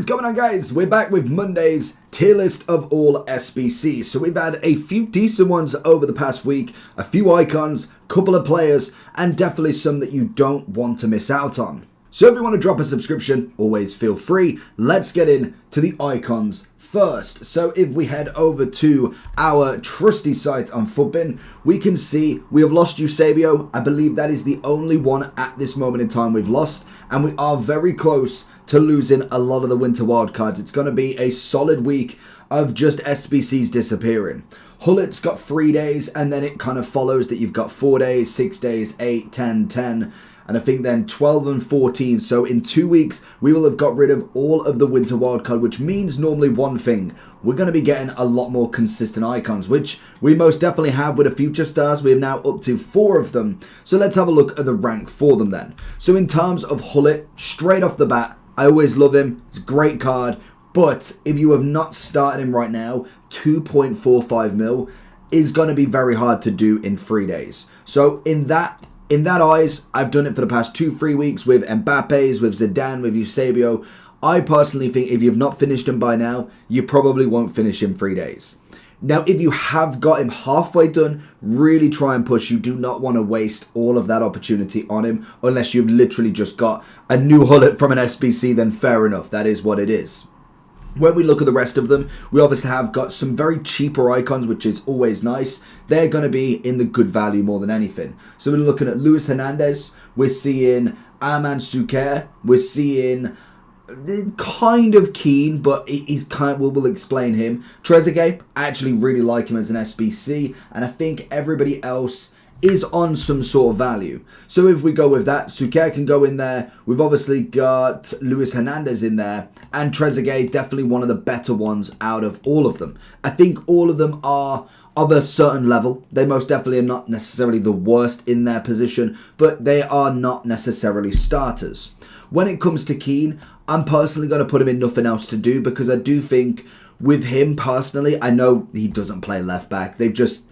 is going on, guys? We're back with Monday's tier list of all SBCs. So we've had a few decent ones over the past week, a few icons, couple of players, and definitely some that you don't want to miss out on. So if you want to drop a subscription, always feel free. Let's get into the icons first. So if we head over to our trusty site on Fullback, we can see we have lost Eusebio. I believe that is the only one at this moment in time we've lost, and we are very close to losing a lot of the winter wildcards. It's going to be a solid week of just SBCs disappearing. Hullet's got 3 days, and then it kind of follows that you've got 4 days, 6 days, 8, 10, 10, and I think then 12 and 14. So in 2 weeks, we will have got rid of all of the winter wildcard, which means normally one thing. We're going to be getting a lot more consistent icons, which we most definitely have with the future stars. We are now up to 4 of them. So let's have a look at the rank for them then. So in terms of Hullet, straight off the bat, I always love him. It's a great card. But if you have not started him right now, 2.45 mil is going to be very hard to do in 3 days. So in that eyes, I've done it for the past 2-3 weeks with Mbappe's, with Zidane, with Eusebio. I personally think if you've not finished him by now, you probably won't finish in 3 days. Now, if you have got him halfway done, really try and push. You do not want to waste all of that opportunity on him unless you've literally just got a new Hullet from an SBC, then fair enough. That is what it is. When we look at the rest of them, we obviously have got some very cheaper icons, which is always nice. They're going to be in the good value more than anything. So we're looking at Luis Hernandez. We're seeing Arman Suker. We're seeing kind of Keane, but he's kind of, we'll explain him. Trezeguet, I actually really like him as an SBC. And I think everybody else is on some sort of value. So if we go with that, Suker can go in there. We've obviously got Luis Hernandez in there, and Trezeguet, definitely one of the better ones out of all of them. I think all of them are of a certain level. They most definitely are not necessarily the worst in their position, but they are not necessarily starters. When it comes to Keane, I'm personally going to put him in nothing else to do, because I do think with him personally, I know he doesn't play left back. They've just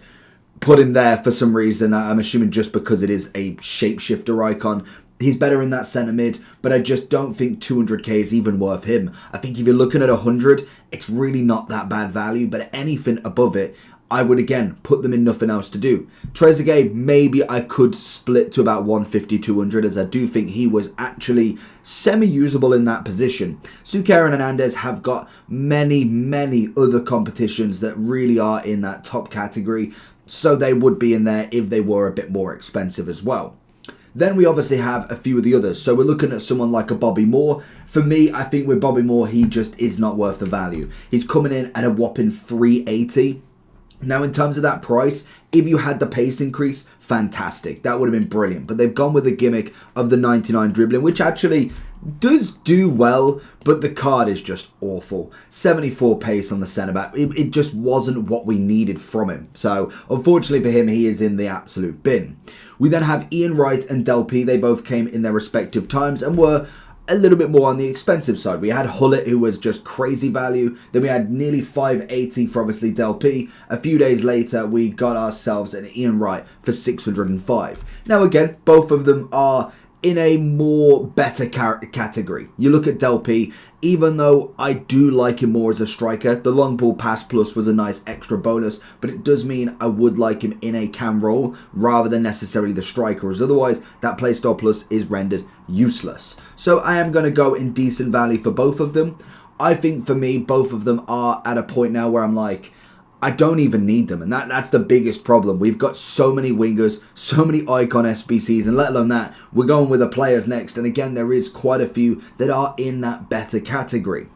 put him there for some reason. I'm assuming just because it is a shapeshifter icon. He's better in that centre mid, but I just don't think 200k is even worth him. I think if you're looking at 100, it's really not that bad value, but anything above it, I would again put them in nothing else to do. Trezeguet, maybe I could split to about 150, 200, as I do think he was actually semi-usable in that position. Suker and Hernandez have got many, many other competitions that really are in that top category, so they would be in there if they were a bit more expensive as well. Then we obviously have a few of the others. So we're looking at someone like a Bobby Moore. For me, I think with Bobby Moore, he just is not worth the value. He's coming in at a whopping 380. Now, in terms of that price, if you had the pace increase, fantastic. That would have been brilliant. But they've gone with the gimmick of the 99 dribbling, which actually does do well, but the card is just awful. 74 pace on the centre-back. It just wasn't what we needed from him. So, unfortunately for him, he is in the absolute bin. We then have Ian Wright and Del P. They both came in their respective times and were a little bit more on the expensive side. We had Hullet, who was just crazy value. Then we had nearly 580 for obviously Del P. A few days later, we got ourselves an Ian Wright for 605. Now again, both of them are in a more better category. You look at Del P, even though I do like him more as a striker, the long ball pass plus was a nice extra bonus, but it does mean I would like him in a cam role rather than necessarily the striker, as otherwise that playstyle plus is rendered useless. So I am going to go in decent value for both of them. I think for me, both of them are at a point now where I'm like, I don't even need them, and that's the biggest problem. We've got so many wingers, so many icon SBCs, and let alone that, we're going with the players next, and again, there is quite a few that are in that better category.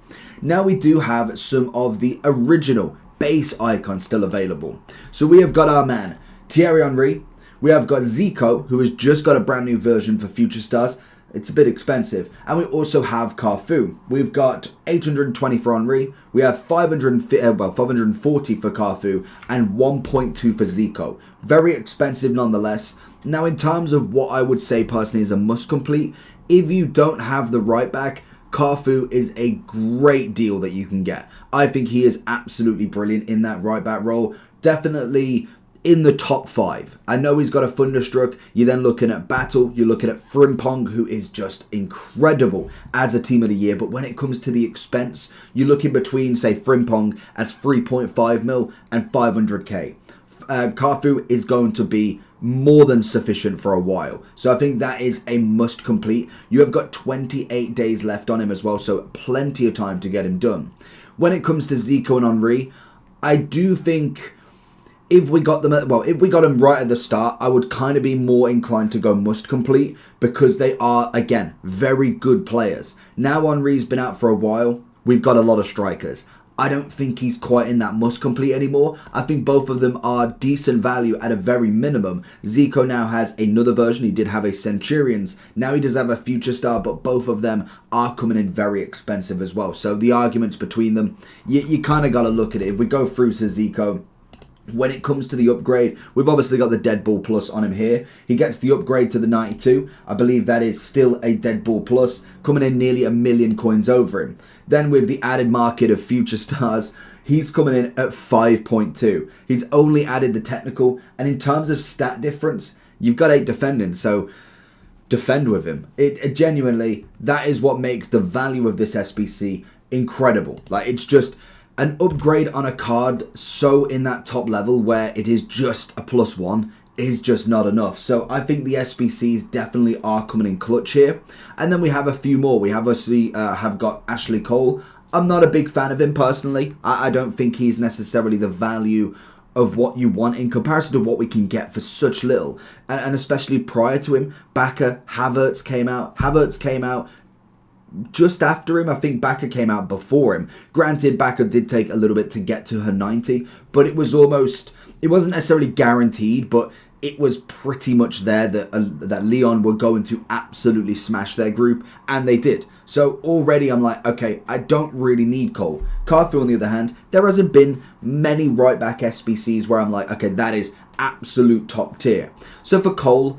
Now we do have some of the original base icons still available. So we have got our man, Thierry Henry. We have got Zico, who has just got a brand new version for Future Stars. It's a bit expensive. And we also have Carfu. We've got 820 for Henry. We have 540 for Carfu and 1.2 for Zico. Very expensive nonetheless. Now, in terms of what I would say personally is a must complete, if you don't have the right back, Carfu is a great deal that you can get. I think he is absolutely brilliant in that right back role. Definitely in the top 5. I know he's got a Thunderstruck. You're then looking at Battle. You're looking at Frimpong, who is just incredible as a team of the year. But when it comes to the expense, you're looking between, say, Frimpong as 3.5 mil and 500k. Carfu is going to be more than sufficient for a while. So I think that is a must complete. You have got 28 days left on him as well, so plenty of time to get him done. When it comes to Zico and Henry, I do think if we got them if we got them right at the start, I would kind of be more inclined to go must complete because they are, again, very good players. Now Henry's been out for a while. We've got a lot of strikers. I don't think he's quite in that must complete anymore. I think both of them are decent value at a very minimum. Zico now has another version. He did have a Centurions. Now he does have a Future Star, but both of them are coming in very expensive as well. So the arguments between them, you kind of got to look at it. If we go through to Zico, when it comes to the upgrade, we've obviously got the Deadball Plus on him here. He gets the upgrade to the 92. I believe that is still a Deadball Plus, coming in nearly 1 million coins over him. Then with the added market of Future Stars, he's coming in at 5.2. He's only added the technical, and in terms of stat difference, you've got 8 defending, so defend with him. It genuinely, that is what makes the value of this SBC incredible. Like, it's just an upgrade on a card so in that top level where it is just a +1 is just not enough. So I think the SBCs definitely are coming in clutch here. And then we have a few more. We have obviously have got Ashley Cole. I'm not a big fan of him personally. I don't think he's necessarily the value of what you want in comparison to what we can get for such little. And especially prior to him, Baka, Havertz came out. Havertz came out just after him. I think Baka came out before him. Granted, Baka did take a little bit to get to her 90, but it was almost, it wasn't necessarily guaranteed, but it was pretty much there that Leon were going to absolutely smash their group, and they did. So already I'm like, okay, I don't really need Cole. Carfu, on the other hand, there hasn't been many right back SBCs where I'm like, okay, that is absolute top tier. So for Cole,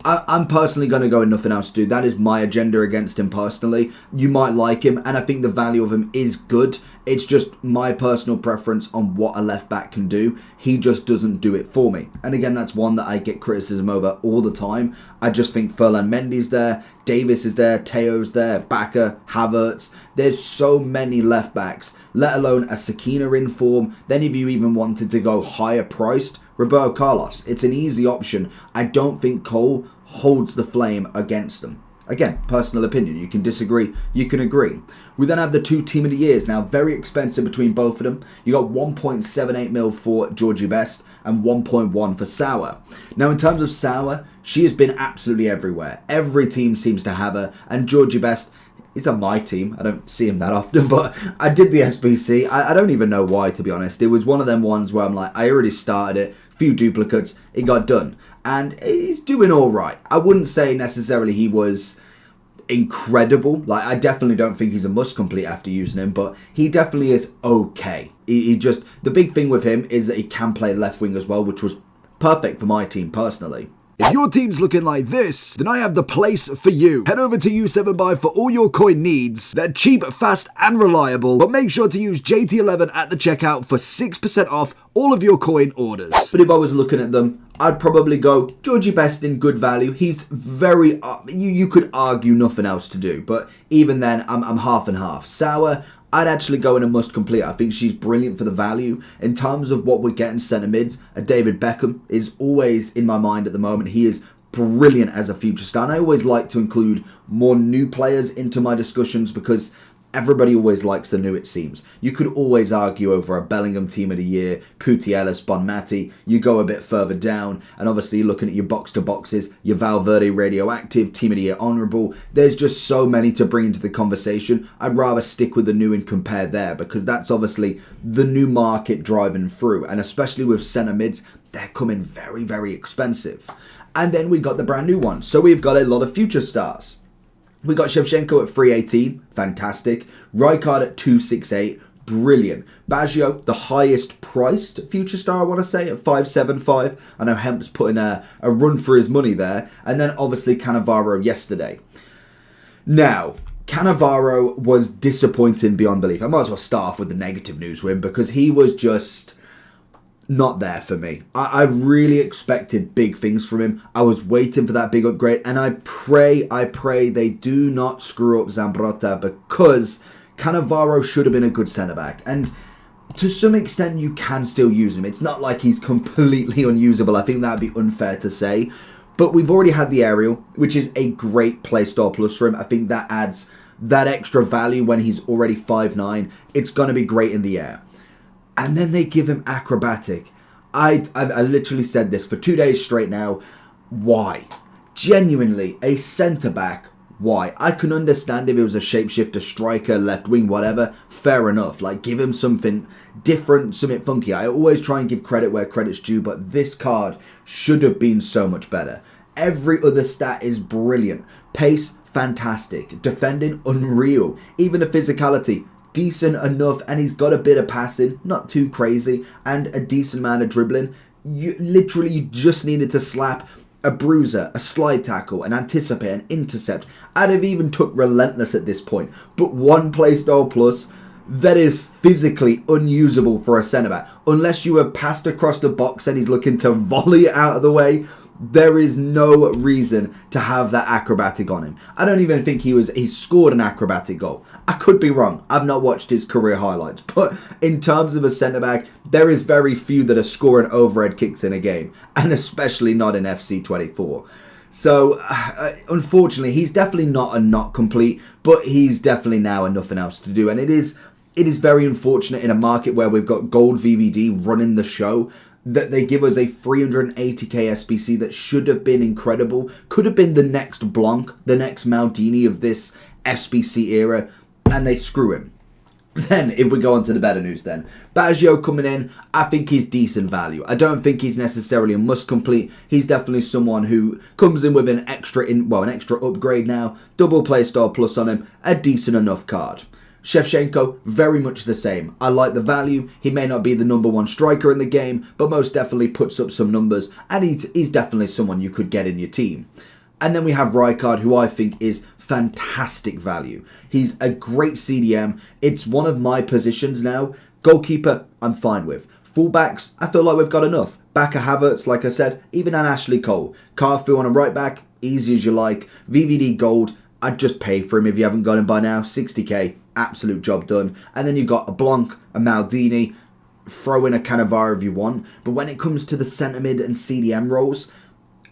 I'm personally going to go and nothing else to do. That is my agenda against him personally. You might like him, and I think the value of him is good. It's just my personal preference on what a left back can do. He just doesn't do it for me. And again, that's one that I get criticism over all the time. I just think Ferland Mendy's there, Davis is there, Teo's there, Baka, Havertz. There's so many left backs, let alone a Sakina in form. Then if you even wanted to go higher priced, Roberto Carlos. It's an easy option. I don't think Cole holds the flame against them. Again, personal opinion. You can disagree, you can agree. We then have the 2 Team of the Years. Now, very expensive between both of them. You got 1.78 mil for Georgie Best and 1.1 for Sauer. Now, in terms of Sauer, she has been absolutely everywhere. Every team seems to have her, and Georgie Best is on my team. I don't see him that often, but I did the SBC. I don't even know why, to be honest. It was one of them ones where I'm like, I already started it, few duplicates, it got done. And he's doing all right. I wouldn't say necessarily he was incredible. Like, I definitely don't think he's a must complete after using him, but he definitely is okay. He just, the big thing with him is that he can play left wing as well, which was perfect for my team personally. If your team's looking like this, then I have the place for you. Head over to U7Buy for all your coin needs. They're cheap, fast, and reliable, but make sure to use JT11 at the checkout for 6% off all of your coin orders. But if I was looking at them, I'd probably go Georgie Best in good value. He's very, you could argue nothing else to do, but even then, I'm half and half. Sauer, I'd actually go in a must complete. I think she's brilliant for the value. In terms of what we're getting centre mids, David Beckham is always in my mind at the moment. He is brilliant as a future star. And I always like to include more new players into my discussions because everybody always likes the new, it seems. You could always argue over a Bellingham Team of the Year, Pooty Ellis, Bonmati. You go a bit further down, and obviously you're looking at your box-to-boxes, your Valverde Radioactive, Team of the Year Honourable. There's just so many to bring into the conversation. I'd rather stick with the new and compare there, because that's obviously the new market driving through, and especially with centre mids, they're coming very, very expensive. And then we got the brand new ones. So we've got a lot of future stars. We got Shevchenko at 318, fantastic. Rijkaard at 268, brilliant. Baggio, the highest priced future star, I want to say, at 575. I know Hemp's putting a run for his money there. And then obviously Canavaro yesterday. Now, Canavaro was disappointing beyond belief. I might as well start off with the negative news with him because he was just not there for me. I really expected big things from him. I was waiting for that big upgrade, and I pray they do not screw up Zambrotta, because Canavaro should have been a good centre-back. And to some extent, you can still use him. It's not like he's completely unusable. I think that would be unfair to say. But we've already had the aerial, which is a great playstyle plus for him. I think that adds that extra value when he's already 5'9". It's going to be great in the air. And then they give him acrobatic. I literally said this for 2 days straight now. Why? Genuinely, a centre-back. Why? I can understand if it was a shapeshifter, striker, left wing, whatever. Fair enough. Like, give him something different, something funky. I always try and give credit where credit's due, but this card should have been so much better. Every other stat is brilliant. Pace, fantastic. Defending, unreal. Even the physicality, decent enough, and he's got a bit of passing, not too crazy, and a decent amount of dribbling. You just needed to slap a bruiser, a slide tackle, an anticipate, an intercept. I'd have even took relentless at this point. But one playstyle plus that is physically unusable for a centre-back. Unless you were passed across the box and he's looking to volley it out of the way, there is no reason to have that acrobatic on him. I don't even think he scored an acrobatic goal. I could be wrong. I've not watched his career highlights. But in terms of a centre-back, there is very few that are scoring overhead kicks in a game. And especially not in FC 24. So, unfortunately, he's definitely not a not complete. But he's definitely now nothing else to do. And it is very unfortunate in a market where we've got gold VVD running the show that they give us a 380k SBC that should have been incredible. Could have been the next Blanc, the next Maldini of this SBC era, and they screw him. Then, if we go on to the better news then. Baggio coming in, I think he's decent value. I don't think he's necessarily a must complete. He's definitely someone who comes in with an extra upgrade now. Double playstyle plus on him, a decent enough card. Shevchenko, very much the same. I like the value. He may not be the number one striker in the game, but most definitely puts up some numbers, and he's definitely someone you could get in your team. And then we have Rijkaard, who I think is fantastic value. He's a great CDM. It's one of my positions now. Goalkeeper, I'm fine with. Fullbacks, I feel like we've got enough. Back of Havertz, like I said, even an Ashley Cole. Carfu on a right back, easy as you like. VVD Gold, I'd just pay for him if you haven't got him by now. 60k, absolute job done. And then you've got a Blanc, a Maldini, throw in a Canavaro if you want. But when it comes to the centre mid and CDM roles,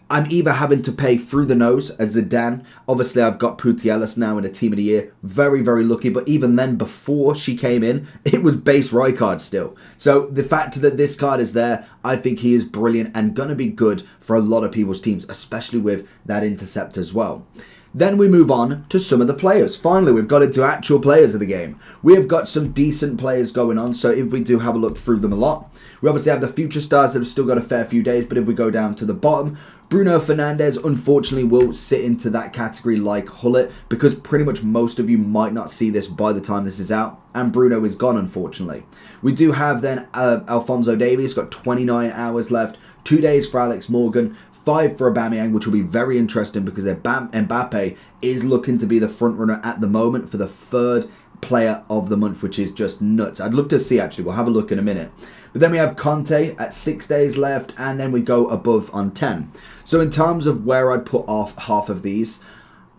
I'm either having to pay through the nose as Zidane. Obviously, I've got Putellas now in a Team of the Year. Very, very lucky. But even then, before she came in, it was base Rijkaard still. So the fact that this card is there, I think he is brilliant and going to be good for a lot of people's teams, especially with that intercept as well. Then we move on to some of the players. Finally, we've got into actual players of the game. We have got some decent players going on, so if we do have a look through them a lot. We obviously have the future stars that have still got a fair few days, but if we go down to the bottom, Bruno Fernandes unfortunately will sit into that category like Hullet, because pretty much most of you might not see this by the time this is out, and Bruno is gone unfortunately. We do have then Alphonso Davies, got 29 hours left, 2 days for Alex Morgan, 5 for Aubameyang, which will be very interesting because Mbappe is looking to be the front runner at the moment for the third player of the month, which is just nuts. I'd love to see, actually. We'll have a look in a minute. But then we have Conte at 6 days left, and then we go above on 10. So in terms of where I'd put off half of these,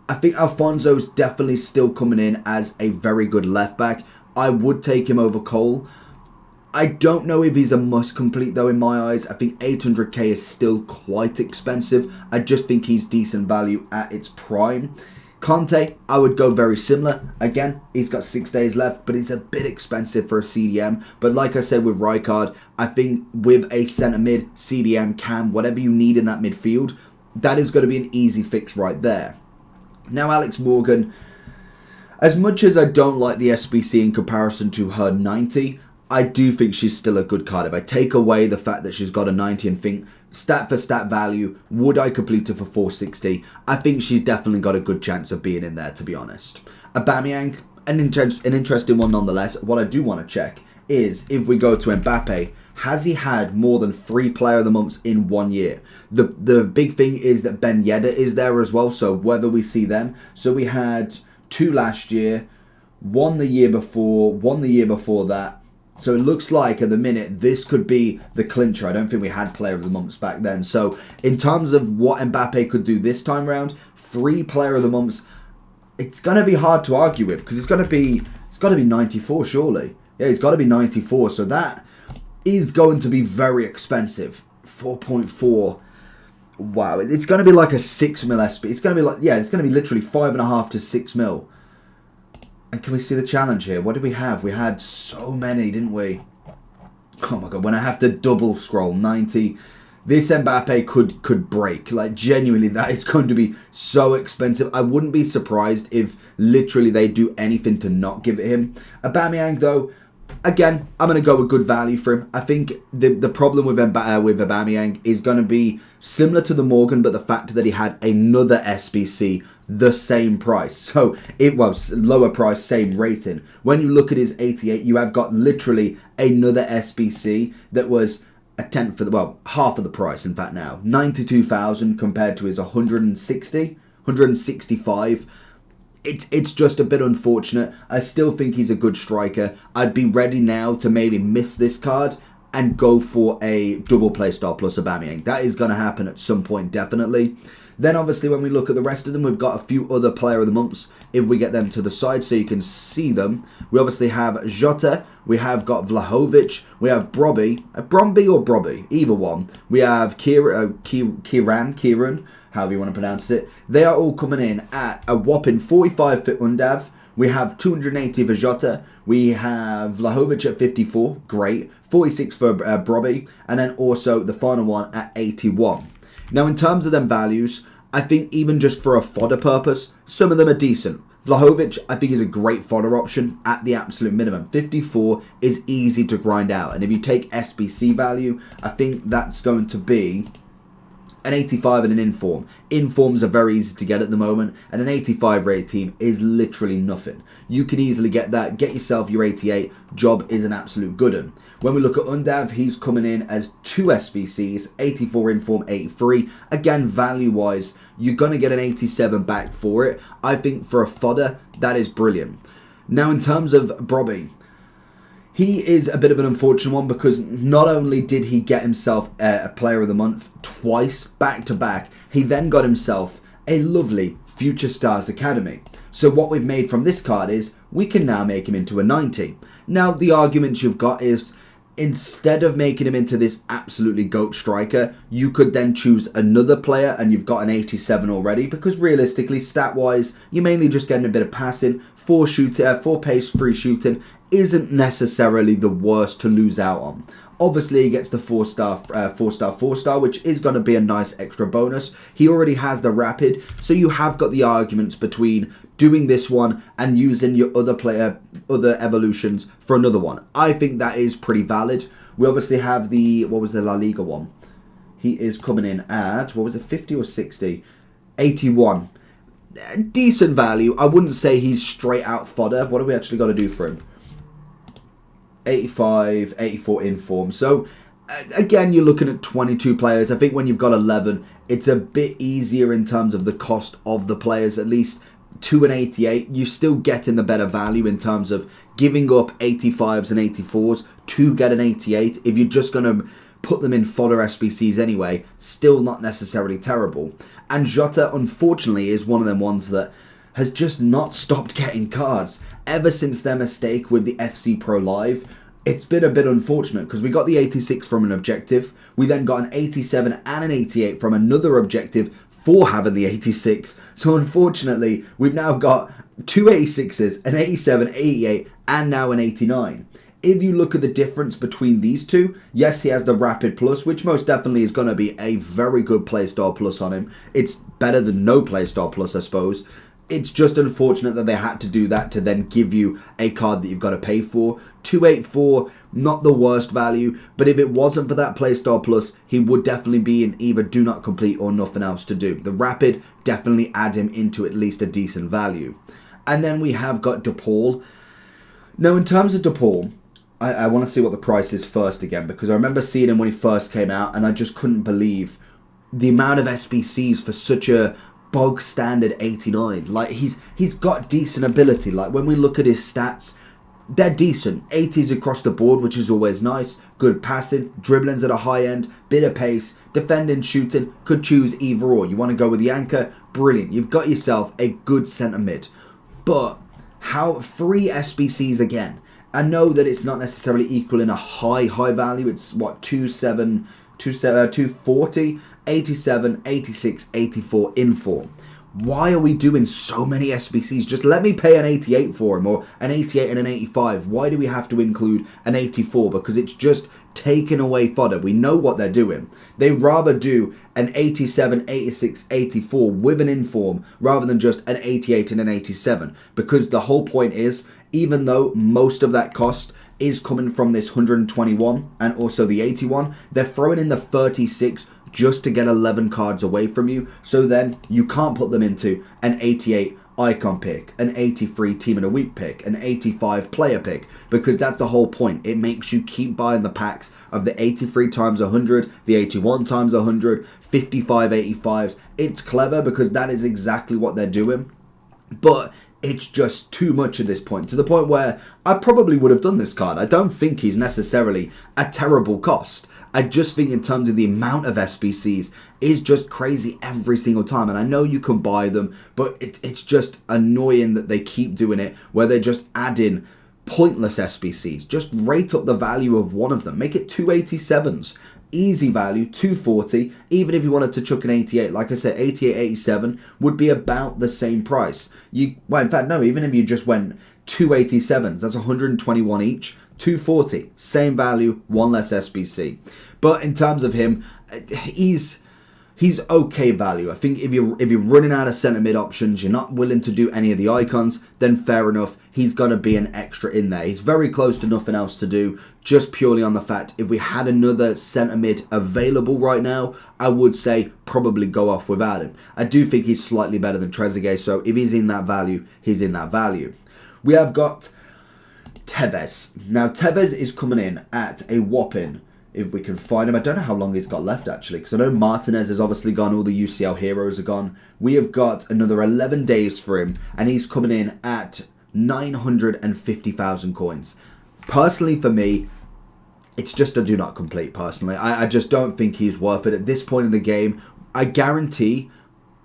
I think Alfonso's definitely still coming in as a very good left back. I would take him over Cole. I don't know if he's a must complete though in my eyes. I think 800k is still quite expensive. I just think he's decent value at its prime. Conte, I would go very similar. Again, he's got 6 days left, but it's a bit expensive for a CDM. But like I said with Rijkaard, I think with a centre mid, CDM, cam, whatever you need in that midfield, that is going to be an easy fix right there. Now Alex Morgan, as much as I don't like the SBC in comparison to her 90, I do think she's still a good card. If I take away the fact that she's got a 90 and think stat for stat value, would I complete her for 460? I think she's definitely got a good chance of being in there, to be honest. Aubameyang, an interesting one nonetheless. What I do want to check is if we go to Mbappe, has he had more than 3 player of the months in 1 year? The big thing is that Ben Yedder is there as well, so whether we see them. So we had 2 last year, 1 the year before, 1 the year before that, So it looks like at the minute this could be the clincher. I don't think we had player of the months back then. So in terms of what Mbappe could do this time round, 3 player of the months, it's going to be hard to argue with because it's got to be 94 surely. Yeah, it's got to be 94. So that is going to be very expensive. 4.4. Wow, it's going to be like a 6 mil SP. It's going to be like, yeah, it's going to be literally 5.5 to 6 mil. And can we see the challenge here? What did we have? We had so many, didn't we? Oh my god, when I have to double scroll, 90. This Mbappe could break. Like, genuinely, that is going to be so expensive. I wouldn't be surprised if literally they do anything to not give it him. Aubameyang, though, again, I'm going to go with good value for him. I think the problem with Aubameyang is going to be similar to the Morgan, but the fact that he had another SBC the same price. So it was lower price, same rating. When you look at his 88, you have got literally another SBC that was a tenth of the, well, half of the price, in fact, now. 92,000 compared to his 165. It's just a bit unfortunate. I still think he's a good striker. I'd be ready now to maybe miss this card and go for a double play star plus Aubameyang. That is going to happen at some point, definitely. Then obviously when we look at the rest of them, we've got a few other player of the months if we get them to the side so you can see them. We obviously have Jota, we have got Vlahovic, we have Bromby or Brobby, either one. We have Kieran, however you want to pronounce it. They are all coming in at a whopping 45 for Undav. We have 280 for Jota. We have Vlahovic at 54, great. 46 for Brobby, and then also the final one at 81. Now, in terms of them values, I think even just for a fodder purpose, some of them are decent. Vlahovic, I think, is a great fodder option at the absolute minimum. 54 is easy to grind out. And if you take SBC value, I think that's going to be an 85 and an inform. Informs are very easy to get at the moment, and an 85 rated team is literally nothing. You can easily get that, get yourself your 88, job is an absolute good one. When we look at Undav, he's coming in as 2 SBCs, 84 inform, 83. Again, value-wise, you're going to get an 87 back for it. I think for a fodder, that is brilliant. Now, in terms of Brobby, he is a bit of an unfortunate one because not only did he get himself a player of the month twice back to back, he then got himself a lovely Future Stars Academy. So what we've made from this card is we can now make him into a 90. Now the argument you've got is instead of making him into this absolutely GOAT striker, you could then choose another player and you've got an 87 already because realistically, stat-wise, you're mainly just getting a bit of passing. 4 pace, 3 shooting isn't necessarily the worst to lose out on. Obviously, he gets the 4-star, which is going to be a nice extra bonus. He already has the rapid, so you have got the arguments between doing this one and using your other evolutions for another one. I think that is pretty valid. We obviously have the, what was the La Liga one? He is coming in at, what was it, 50 or 60? 81. Decent value. I wouldn't say he's straight out fodder. What have we actually got to do for him? 85, 84 inform. So again, you're looking at 22 players. I think when you've got 11, it's a bit easier in terms of the cost of the players. At least 2 and 88, you're still getting the better value in terms of giving up 85s and 84s to get an 88. If you're just going to put them in fodder SBCs anyway, still not necessarily terrible. And Jota, unfortunately, is one of them ones that has just not stopped getting cards. Ever since their mistake with the FC Pro Live, it's been a bit unfortunate because we got the 86 from an objective. We then got an 87 and an 88 from another objective for having the 86. So unfortunately, we've now got 2 86s, an 87, 88, and now an 89. If you look at the difference between these two, yes, he has the Rapid Plus, which most definitely is going to be a very good Playstyle Plus on him. It's better than no Playstyle Plus, I suppose. It's just unfortunate that they had to do that to then give you a card that you've got to pay for. 284, not the worst value, but if it wasn't for that Playstyle Plus, he would definitely be in either do not complete or nothing else to do. The Rapid definitely add him into at least a decent value. And then we have got DePaul. Now, in terms of DePaul, I want to see what the price is first again, because I remember seeing him when he first came out, and I just couldn't believe the amount of SBCs for such a bog standard 89. Like, he's got decent ability. Like, when we look at his stats, they're decent. 80s across the board, which is always nice. Good passing, dribbling's at a high end, bit of pace, defending, shooting, could choose either or. You want to go with the anchor? Brilliant. You've got yourself a good centre mid. But how 3 SBCs again? I know that it's not necessarily equal in a high value. It's what, 240, 87, 86, 84 in form. Why are we doing so many SBCs? Just let me pay an 88 for him, or an 88 and an 85. Why do we have to include an 84? Because it's just taking away fodder. We know what they're doing. They'd rather do an 87, 86, 84 with an inform rather than just an 88 and an 87. Because the whole point is, even though most of that cost is coming from this 121 and also the 81, they're throwing in the 36 just to get 11 cards away from you, so then you can't put them into an 88 icon pick, an 83 team of the week pick, an 85 player pick, because that's the whole point. It makes you keep buying the packs of the 83 times 100, the 81 times 100, 55 85s. It's clever because that is exactly what they're doing, but it's just too much at this point, to the point where I probably would have done this card. I don't think he's necessarily a terrible cost. I just think in terms of the amount of SBCs is just crazy every single time. And I know you can buy them, but it's just annoying that they keep doing it, where they're just adding pointless SBCs. Just rate up the value of one of them. Make it 287s. Easy value, 240. Even if you wanted to chuck an 88, like I said, 88, 87 would be about the same price. Well, in fact, no, even if you just went 287s, that's 121 each. 240, same value, one less SBC. But in terms of him, he's okay value. I think if you're running out of centre mid options, you're not willing to do any of the icons, then fair enough, he's going to be an extra in there. He's very close to nothing else to do, just purely on the fact if we had another centre mid available right now, I would say probably go off without him. I do think he's slightly better than Trezeguet, so if he's in that value, he's in that value. We have got Tevez. Now, Tevez is coming in at a whopping, if we can find him, I don't know how long he's got left actually, because I know Martinez has obviously gone, all the UCL heroes are gone. We have got another 11 days for him, and he's coming in at 950,000 coins. Personally, for me, it's just a do not complete, personally. I just don't think he's worth it at this point in the game. I guarantee,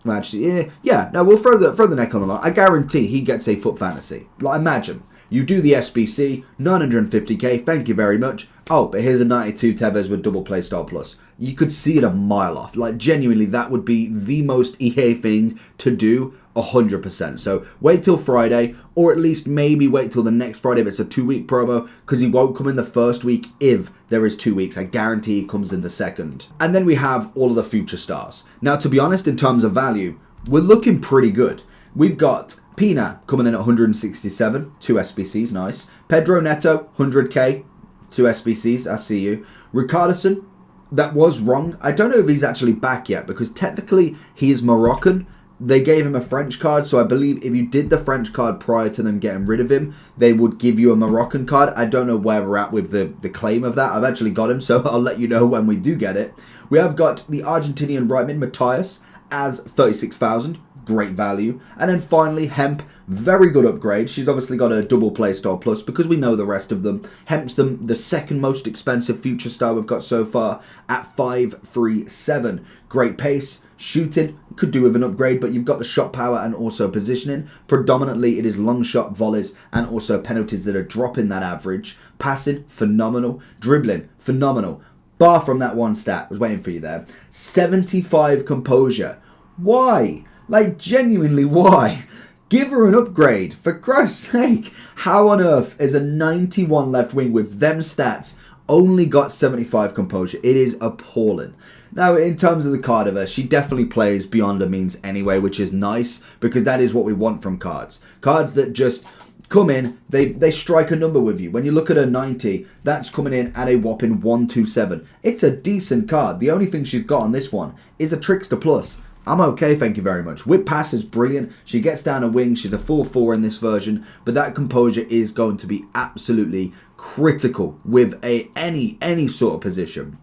well, actually, no, we'll throw the neck on the line. I guarantee he gets a foot fantasy. Like, imagine, you do the SBC, 950k, thank you very much. Oh, but here's a 92 Tevez with double play style plus. You could see it a mile off. Like, genuinely, that would be the most EA thing to do, 100%. So wait till Friday, or at least maybe wait till the next Friday if it's a 2-week promo, because he won't come in the first week if there is 2 weeks. I guarantee he comes in the second. And then we have all of the future stars. Now, to be honest, in terms of value, we're looking pretty good. We've got Pina coming in at 167, 2 SBCs, nice. Pedro Neto, 100k, 2 SBCs, I see you. Ricardson, that was wrong. I don't know if he's actually back yet, because technically he is Moroccan. They gave him a French card, so I believe if you did the French card prior to them getting rid of him, they would give you a Moroccan card. I don't know where we're at with the claim of that. I've actually got him, so I'll let you know when we do get it. We have got the Argentinian right mid, Matthias, as 36,000. Great value. And then finally, Hemp, very good upgrade. She's obviously got a double play style plus, because we know the rest of them. Hemp's the second most expensive future star we've got so far at 537. Great pace, shooting, could do with an upgrade, but you've got the shot power and also positioning. Predominantly it is long shot, volleys, and also penalties that are dropping that average. Passing, phenomenal. Dribbling, phenomenal. Bar from that one stat, I was waiting for you there. 75 composure. Why? Like, genuinely, why? Give her an upgrade, for Christ's sake. How on earth is a 91 left wing with them stats only got 75 composure? It is appalling. Now, in terms of the card of her, she definitely plays beyond her means anyway, which is nice, because that is what we want from cards. Cards that just come in, they strike a number with you. When you look at her 90, that's coming in at a whopping 127. It's a decent card. The only thing she's got on this one is a Trickster Plus. I'm okay, thank you very much. Whip pass is brilliant. She gets down a wing. She's a 4-4 in this version. But that composure is going to be absolutely critical with any sort of position.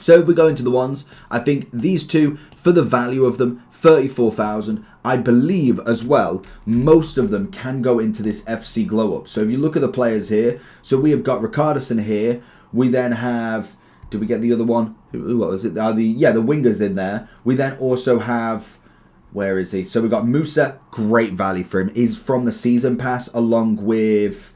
So if we go into the ones, I think these two, for the value of them, 34,000, I believe as well, most of them can go into this FC glow up. So if you look at the players here, so we have got Ricardson here, we then have, did we get the other one? What was it? The wingers in there. We then also have, where is he? So we got Musa, great value for him. He's from the season pass along with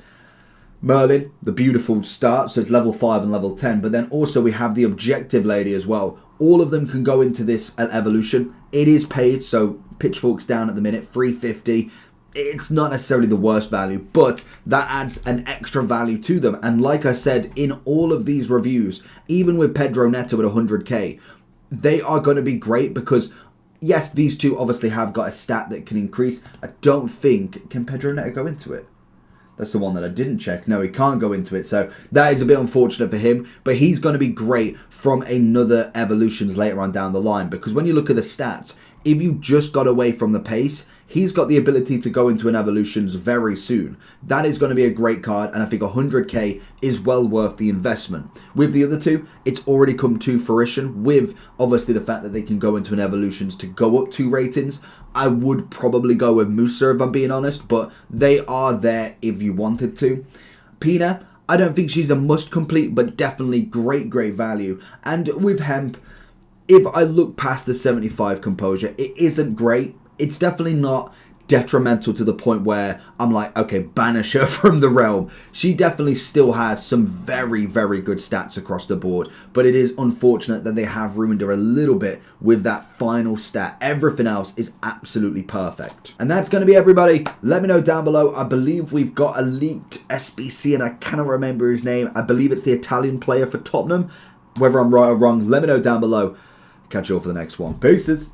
Merlin, the beautiful start, so it's level 5 and level 10. But then also we have the objective lady as well. All of them can go into this evolution. It is paid, so Pitchfork's down at the minute, 350. It's not necessarily the worst value, but that adds an extra value to them. And like I said, in all of these reviews, even with Pedro Neto at 100k, they are going to be great because, yes, these two obviously have got a stat that can increase. I don't think, can Pedro Neto go into it? That's the one that I didn't check. No, he can't go into it. So that is a bit unfortunate for him. But he's going to be great from another evolutions later on down the line. Because when you look at the stats, if you just got away from the pace, he's got the ability to go into an evolutions very soon. That is going to be a great card. And I think 100k is well worth the investment. With the other two, it's already come to fruition. With obviously the fact that they can go into an evolutions to go up 2 ratings. I would probably go with Musa if I'm being honest, but they are there if you wanted to. Pina, I don't think she's a must complete, but definitely great value. And with Hemp, if I look past the 75 composure, it isn't great. It's definitely not detrimental to the point where I'm like, okay, banish her from the realm. She definitely still has some very good stats across the board, but it is unfortunate that they have ruined her a little bit with that final stat. Everything else is absolutely perfect. And that's going to be everybody. Let me know down below. I believe we've got a leaked SBC and I cannot remember his name. I believe it's the Italian player for Tottenham. Whether I'm right or wrong, let me know down below. Catch you all for the next one. Peace.